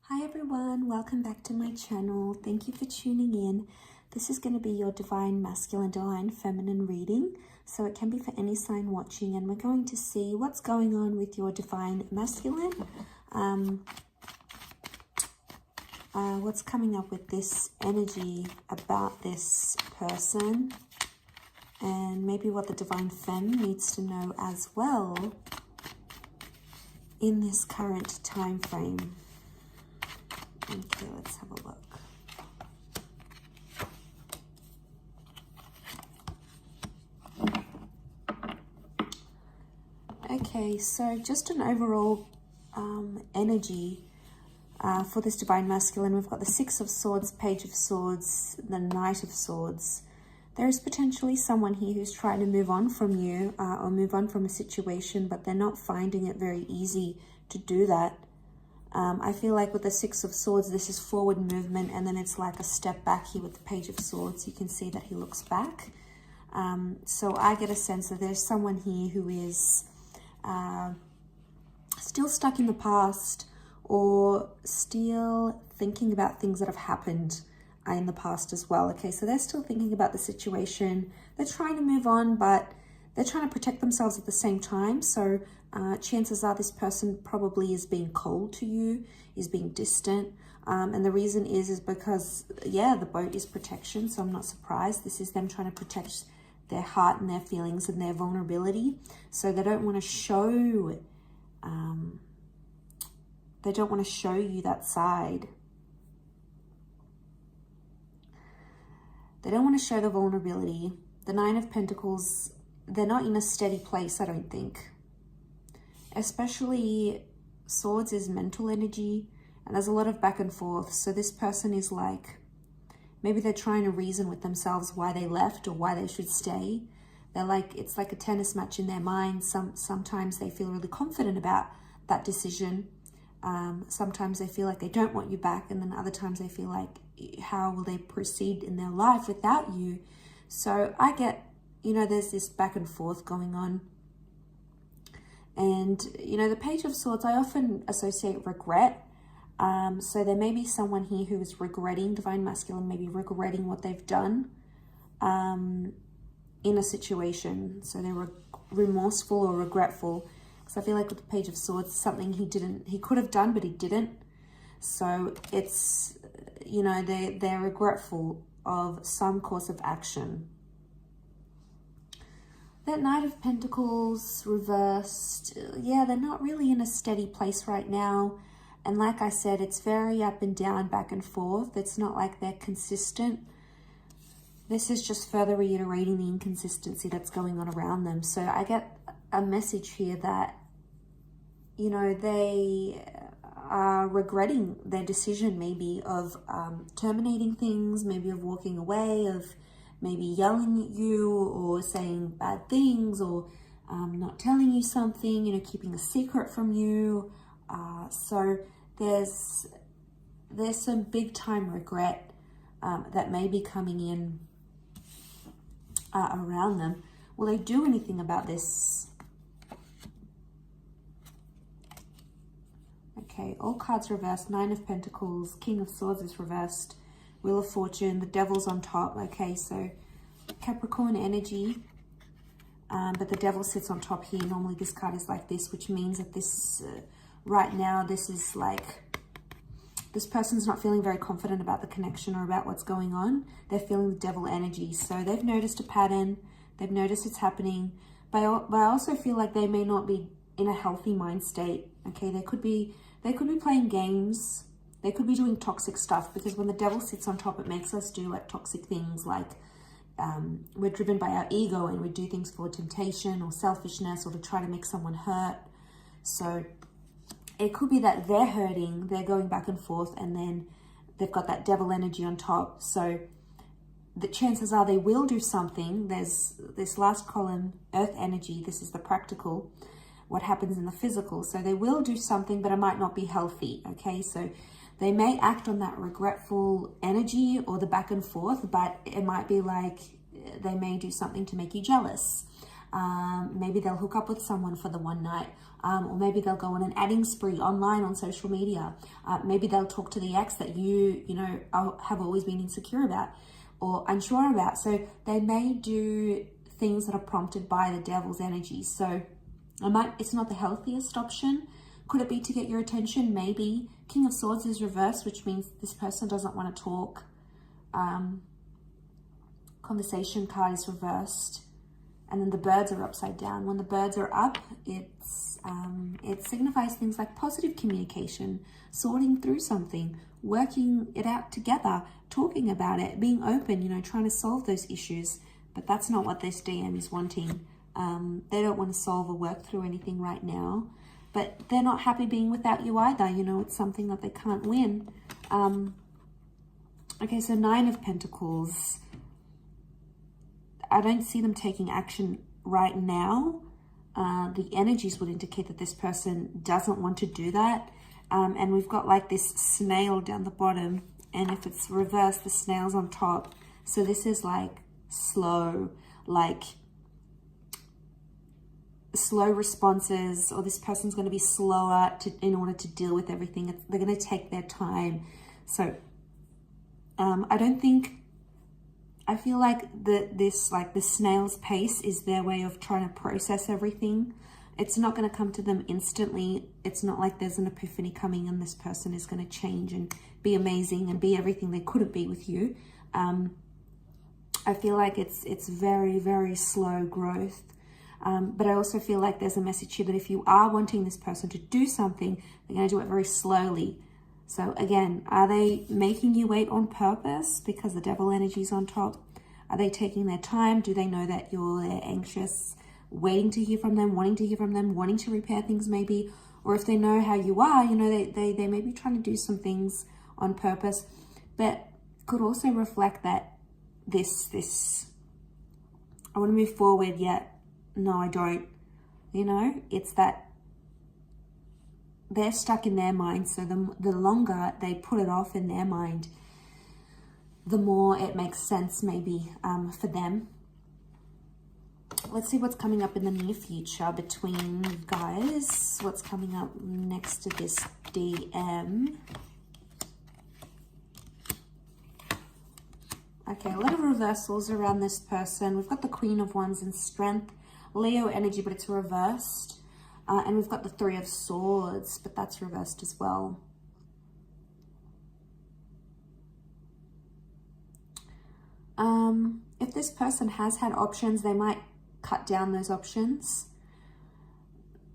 Hi everyone, welcome back to my channel. Thank you for tuning in. This is going to be your divine masculine, divine feminine reading. So it can be for any sign watching, and we're going to see what's going on with your divine masculine. What's coming up with this energy about this person, and maybe what the divine femme needs to know as well in this current time frame. Okay, let's have a look. Okay, so just an overall energy for this divine masculine. We've got the Six of Swords, Page of Swords, the Knight of Swords. There is potentially someone here who's trying to move on from you or move on from a situation, but they're not finding it very easy to do that. I feel like with the Six of Swords, this is forward movement, and then it's like a step back here with the Page of Swords. You can see that he looks back. So I get a sense that there's someone here who is still stuck in the past, or still thinking about things that have happened in the past as well. Okay, so they're still thinking about the situation. They're trying to move on, but they're trying to protect themselves at the same time. So chances are this person probably is being cold to you, is being distant. And the reason is because, yeah, the boat is protection. So I'm not surprised. This is them trying to protect their heart and their feelings and their vulnerability. So they don't want to show, you that side. They don't want to show the vulnerability. The Nine of Pentacles, they're not in a steady place, I don't think. Especially Swords is mental energy, and there's a lot of back and forth. So this person is like, maybe they're trying to reason with themselves why they left or why they should stay. They're like, it's like a tennis match in their mind. Sometimes they feel really confident about that decision. Sometimes they feel like they don't want you back, and then other times they feel like, how will they proceed in their life without you? So I get, there's this back and forth going on. And, the Page of Swords, I often associate regret. So there may be someone here who is regretting, divine masculine, maybe regretting what they've done in a situation. So they're remorseful or regretful. Because I feel like with the Page of Swords, something he could have done, but he didn't. So it's, they're regretful of some course of action. That Knight of Pentacles reversed, yeah, they're not really in a steady place right now. And like I said, it's very up and down, back and forth. It's not like they're consistent. This is just further reiterating the inconsistency that's going on around them. So I get a message here that, they are regretting their decision maybe of terminating things, maybe of walking away, of maybe yelling at you or saying bad things, or not telling you something, keeping a secret from you. So there's some big time regret that may be coming in around them. Will they do anything about this? Okay, all cards reversed. Nine of Pentacles, King of Swords is reversed. Wheel of Fortune, the Devil's on top. Okay, so Capricorn energy, but the Devil sits on top here. Normally this card is like this, which means that this, right now, this is like, this person's not feeling very confident about the connection or about what's going on. They're feeling the Devil energy. So they've noticed a pattern. They've noticed it's happening. But I also feel like they may not be in a healthy mind state. Okay, they could be playing games. They could be doing toxic stuff, because when the Devil sits on top, it makes us do like toxic things, like we're driven by our ego and we do things for temptation or selfishness or to try to make someone hurt. So it could be that they're hurting, they're going back and forth, and then they've got that Devil energy on top. So the chances are they will do something. There's this last column, Earth energy. This is the practical, what happens in the physical. So they will do something, but it might not be healthy. Okay, so they may act on that regretful energy or the back and forth, but it might be like they may do something to make you jealous. Maybe they'll hook up with someone for the one night, or maybe they'll go on an adding spree online on social media. Maybe they'll talk to the ex that you have always been insecure about or unsure about. So they may do things that are prompted by the devil's energy. So it's not the healthiest option. Could it be to get your attention? Maybe. King of Swords is reversed, which means this person doesn't want to talk. Conversation card is reversed. And then the birds are upside down. When the birds are up, it signifies things like positive communication, sorting through something, working it out together, talking about it, being open, trying to solve those issues. But that's not what this DM is wanting. They don't want to solve or work through anything right now. But they're not happy being without you either. It's something that they can't win. Okay, so 9 of Pentacles. I don't see them taking action right now. The energies would indicate that this person doesn't want to do that. And we've got like this snail down the bottom. And if it's reversed, the snail's on top. So this is like slow responses, or this person's going to be slower in order to deal with everything. They're going to take their time. So I feel like the snail's pace is their way of trying to process everything. It's not going to come to them instantly. It's not like there's an epiphany coming and this person is going to change and be amazing and be everything they couldn't be with you. I feel like it's very, very slow growth. But I also feel like there's a message here that if you are wanting this person to do something, they're going to do it very slowly. So again, are they making you wait on purpose because the devil energy is on top? Are they taking their time? Do they know that you're anxious, waiting to hear from them, wanting to hear from them, wanting to repair things maybe? Or if they know how you are, they may be trying to do some things on purpose, but could also reflect that I want to move forward, yet no, I don't. It's that they're stuck in their mind. So the longer they put it off in their mind, the more it makes sense maybe for them. Let's see what's coming up in the near future between you guys. What's coming up next to this DM? Okay, a lot of reversals around this person. We've got the Queen of Wands in Strength, Leo energy, but it's reversed. And we've got the 3 of Swords, but that's reversed as well. If this person has had options, they might cut down those options.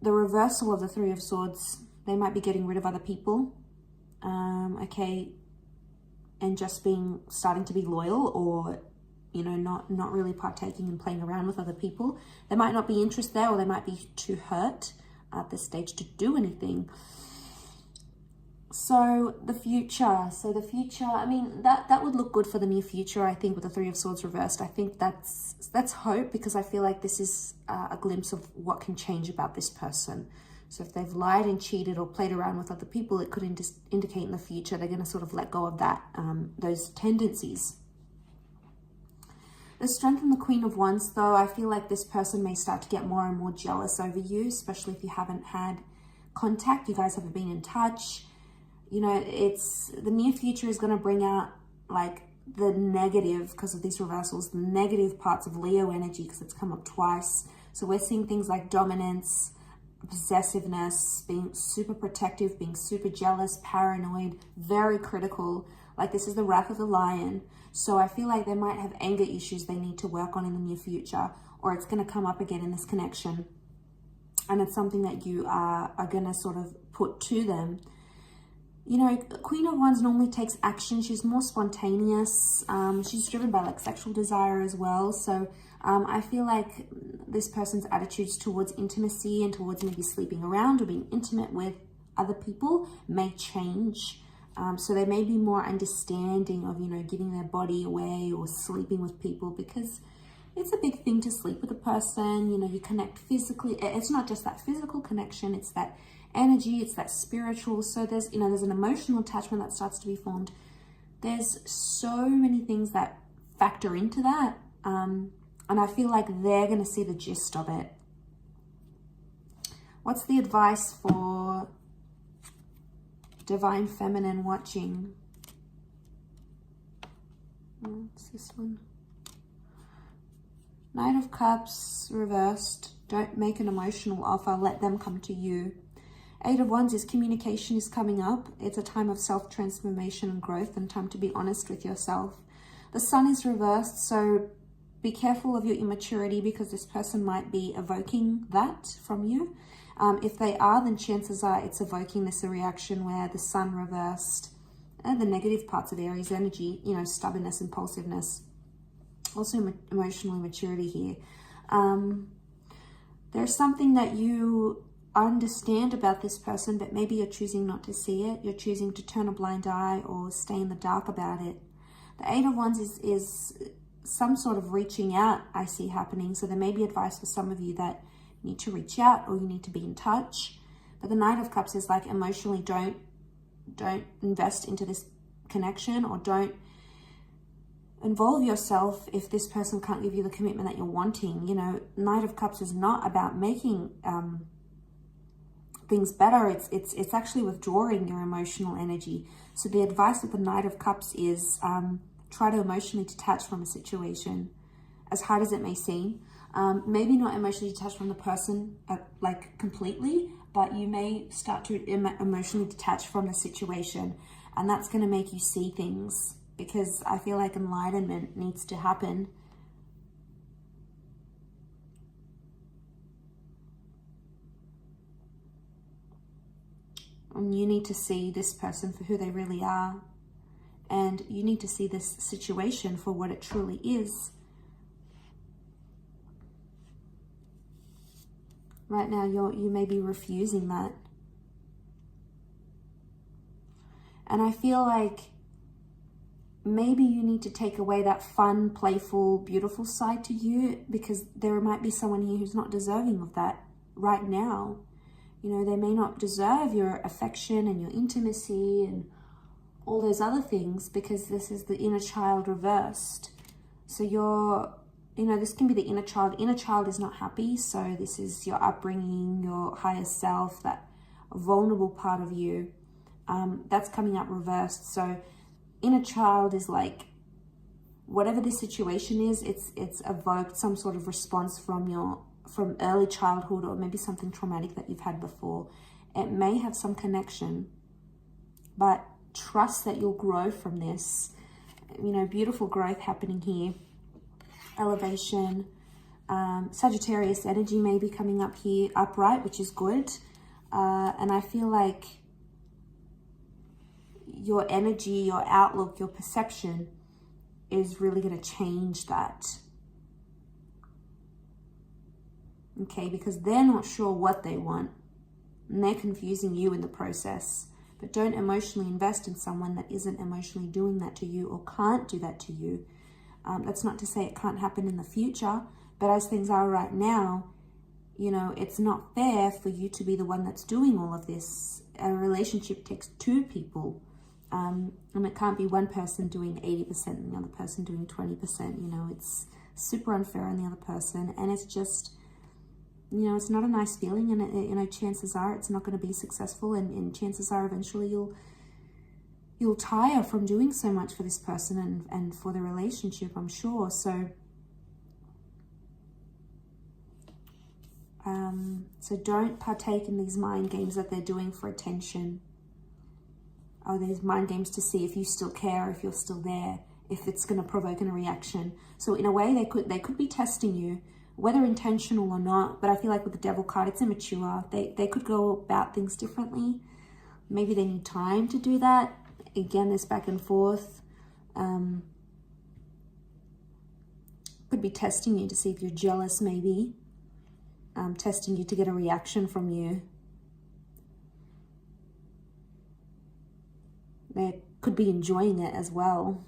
The reversal of the 3 of Swords, they might be getting rid of other people. Okay, and just starting to be loyal, or not really partaking and playing around with other people. There might not be interest there, or they might be too hurt at this stage to do anything. So the future, I mean, that would look good for the near future, I think, with the 3 of Swords reversed. I think that's hope, because I feel like this is a glimpse of what can change about this person. So if they've lied and cheated or played around with other people, it could indicate in the future they're going to sort of let go of that, those tendencies. The Strength and the Queen of Wands, though, I feel like this person may start to get more and more jealous over you, especially if you haven't had contact, you guys haven't been in touch. It's the near future is going to bring out like the negative, because of these reversals, the negative parts of Leo energy, because it's come up twice. So we're seeing things like dominance, possessiveness, being super protective, being super jealous, paranoid, very critical. Like this is the wrath of the lion. So I feel like they might have anger issues they need to work on in the near future, or it's going to come up again in this connection. And it's something that you are going to sort of put to them. Queen of Wands normally takes action. She's more spontaneous. She's driven by like sexual desire as well. So I feel like this person's attitudes towards intimacy and towards maybe sleeping around or being intimate with other people may change. So they may be more understanding of, giving their body away or sleeping with people, because it's a big thing to sleep with a person. You connect physically. It's not just that physical connection, it's that energy, it's that spiritual. So there's an emotional attachment that starts to be formed. There's so many things that factor into that. And I feel like they're going to see the gist of it. What's the advice for Divine Feminine watching? What's this one? Knight of Cups reversed. Don't make an emotional offer. Let them come to you. Eight of Wands is communication is coming up. It's a time of self-transformation and growth and time to be honest with yourself. The Sun is reversed, so be careful of your immaturity because this person might be evoking that from you. If they are, then chances are it's evoking this reaction where the Sun reversed and the negative parts of Aries energy, you know, stubbornness, impulsiveness, also emotional immaturity here. There's something that you understand about this person, but maybe you're choosing not to see it. You're choosing to turn a blind eye or stay in the dark about it. The Eight of Wands is some sort of reaching out I see happening. So there may be advice for some of you that you need to reach out or you need to be in touch. But the Knight of Cups is like emotionally don't invest into this connection or don't involve yourself if this person can't give you the commitment that you're wanting. You know, Knight of Cups is not about making things better. It's actually withdrawing your emotional energy. So the advice of the Knight of Cups is try to emotionally detach from a situation, as hard as it may seem. Maybe not emotionally detach from the person like completely, but you may start to emotionally detach from the situation, and that's going to make you see things, because I feel like enlightenment needs to happen. And you need to see this person for who they really are. And you need to see this situation for what it truly is. Right now, you may be refusing that. And I feel like maybe you need to take away that fun, playful, beautiful side to you, because there might be someone here who's not deserving of that right now. You know, they may not deserve your affection and your intimacy and all those other things, because this is the inner child reversed. So this can be the inner child. Inner child is not happy. So this is your upbringing, your higher self, that vulnerable part of you. That's coming up reversed. So inner child is like, whatever this situation is, it's evoked some sort of response from early childhood, or maybe something traumatic that you've had before. It may have some connection, but trust that you'll grow from this. You know, beautiful growth happening here. Elevation. Sagittarius energy may be coming up here upright, which is good. And I feel like your energy, your outlook, your perception is really going to change that. Okay, because they're not sure what they want, and they're confusing you in the process. But don't emotionally invest in someone that isn't emotionally doing that to you or can't do that to you. That's not to say it can't happen in the future, but as things are right now, you know, it's not fair for you to be the one that's doing all of this. A relationship takes two people, and it can't be one person doing 80% and the other person doing 20%. You know, it's super unfair on the other person, and it's just, you know, it's not a nice feeling, and you know, chances are it's not going to be successful, and chances are eventually you'll tire from doing so much for this person and for the relationship, I'm sure. So don't partake in these mind games that they're doing for attention, or these mind games to see if you still care, if you're still there, if it's going to provoke a reaction. So in a way, they could be testing you, whether intentional or not. But I feel like with the Devil card, it's immature. They could go about things differently. Maybe they need time to do that. Again, this back and forth. Could be testing you to see if you're jealous, maybe. Testing you to get a reaction from you. They could be enjoying it as well.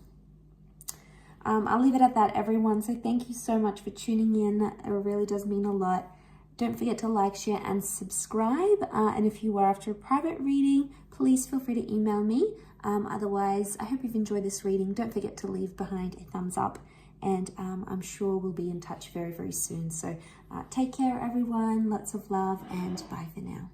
I'll leave it at that, everyone. So thank you so much for tuning in. It really does mean a lot. Don't forget to like, share, and subscribe. And if you are after a private reading, please feel free to email me. Otherwise, I hope you've enjoyed this reading. Don't forget to leave behind a thumbs up and I'm sure we'll be in touch very, very soon. So take care, everyone. Lots of love, and bye for now.